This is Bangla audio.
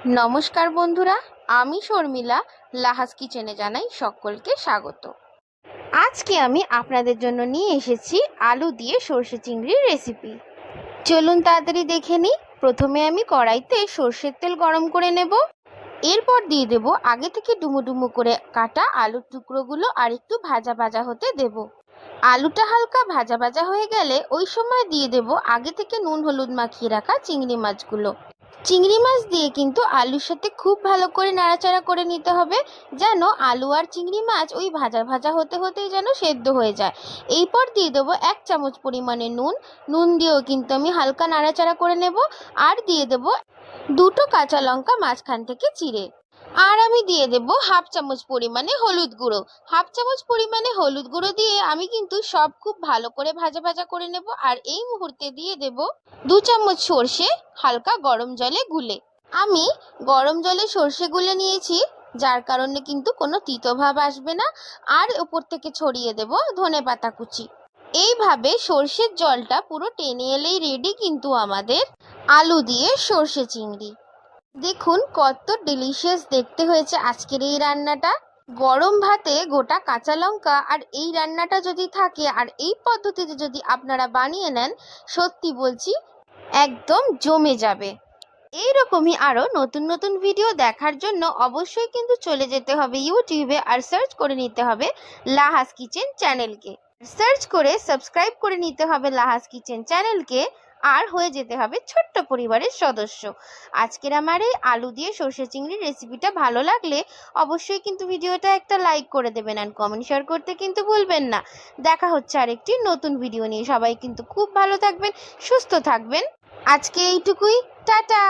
নমস্কার বন্ধুরা, আমি শর্মিলা লাহাস কিচেনে জানাই সকলকে স্বাগত। আজকে আমি আপনাদের জন্য নিয়ে এসেছি আলু দিয়ে সর্ষে চিংড়ির রেসিপি। চলুন তাড়াতাড়ি দেখে নিই। প্রথমে আমি কড়াইতে সর্ষের তেল গরম করে নেব। এরপর দিয়ে দেব আগে থেকে ডুমো ডুমো করে কাটা আলুর টুকরোগুলো আর একটু ভাজা ভাজা হতে দেব। আলুটা হালকা ভাজা ভাজা হয়ে গেলে ওই সময় দিয়ে দেব আগে থেকে নুন হলুদ মাখিয়ে রাখা চিংড়ি মাছগুলো। চিংড়ি মাছ দিয়ে কিন্তু আলুর সাথে খুব ভালো করে নাড়াচাড়া করে নিতে হবে, যেন আলু আর চিংড়ি মাছ ওই ভাজা ভাজা হতে হতেই যেন সেদ্ধ হয়ে যায়। এরপর দিয়ে দেবো 1 চামচ পরিমাণে নুন দিয়েও কিন্তু আমি হালকা নাড়াচাড়া করে নেব। আর দিয়ে দেবো 2টো কাঁচা লঙ্কা মাঝখান থেকে চিড়ে। আর আমি দিয়ে দেব 1/2 চামচ পরিমাণে হলুদ গুঁড়ো। 1/2 চামচ পরিমাণে হলুদ গুঁড়ো দিয়ে আমি কিন্তু সব খুব ভালো করে ভাজা ভাজা করে নেব। আর এই মুহূর্তে দিয়ে দেব 2 চামচ সর্ষে হালকা গরম জলে গুলে। আমি গরম জলে সর্ষে গুলে নিয়েছি, যার কারণে কিন্তু কোনো তিতো ভাব আসবে না। আর উপর থেকে ছড়িয়ে দেব ধনেপাতা কুচি। এইভাবে সর্ষের জলটা পুরো টেনে এলেই রেডি কিন্তু আমাদের আলু দিয়ে সর্ষে চিংড়ি। দেখুন কত ডিলিশিয়াস দেখতে হয়েছে আজকের এই রান্নাটা। গরম ভাতে গোটা কাঁচা লঙ্কা আর এই রান্নাটা যদি থাকে আর এই পদ্ধতিতে যদি আপনারা বানিয়ে নেন, সত্যি বলছি একদম জমে যাবে। এইরকমই আরও নতুন নতুন ভিডিও দেখার জন্য অবশ্যই কিন্তু চলে যেতে হবে ইউটিউবে আর সার্চ করে নিতে হবে লাহাস কিচেন চ্যানেলকে। সার্চ করে সাবস্ক্রাইব করে নিতে হবে লাহাস কিচেন চ্যানেলকে। আর হয়ে যেতে হবে ছোট্ট পরিবারের সদস্য। আজকের আমার এই আলু দিয়ে সর্ষে চিংড়ির রেসিপিটা ভালো লাগলে অবশ্যই কিন্তু ভিডিওটা একটা লাইক করে দেবেন আর কমেন্ট শেয়ার করতে কিন্তু ভুলবেন না। দেখা হচ্ছে আরেকটি নতুন ভিডিও নিয়ে। সবাই কিন্তু খুব ভালো থাকবেন, সুস্থ থাকবেন। আজকে এইটুকুই, টাটা।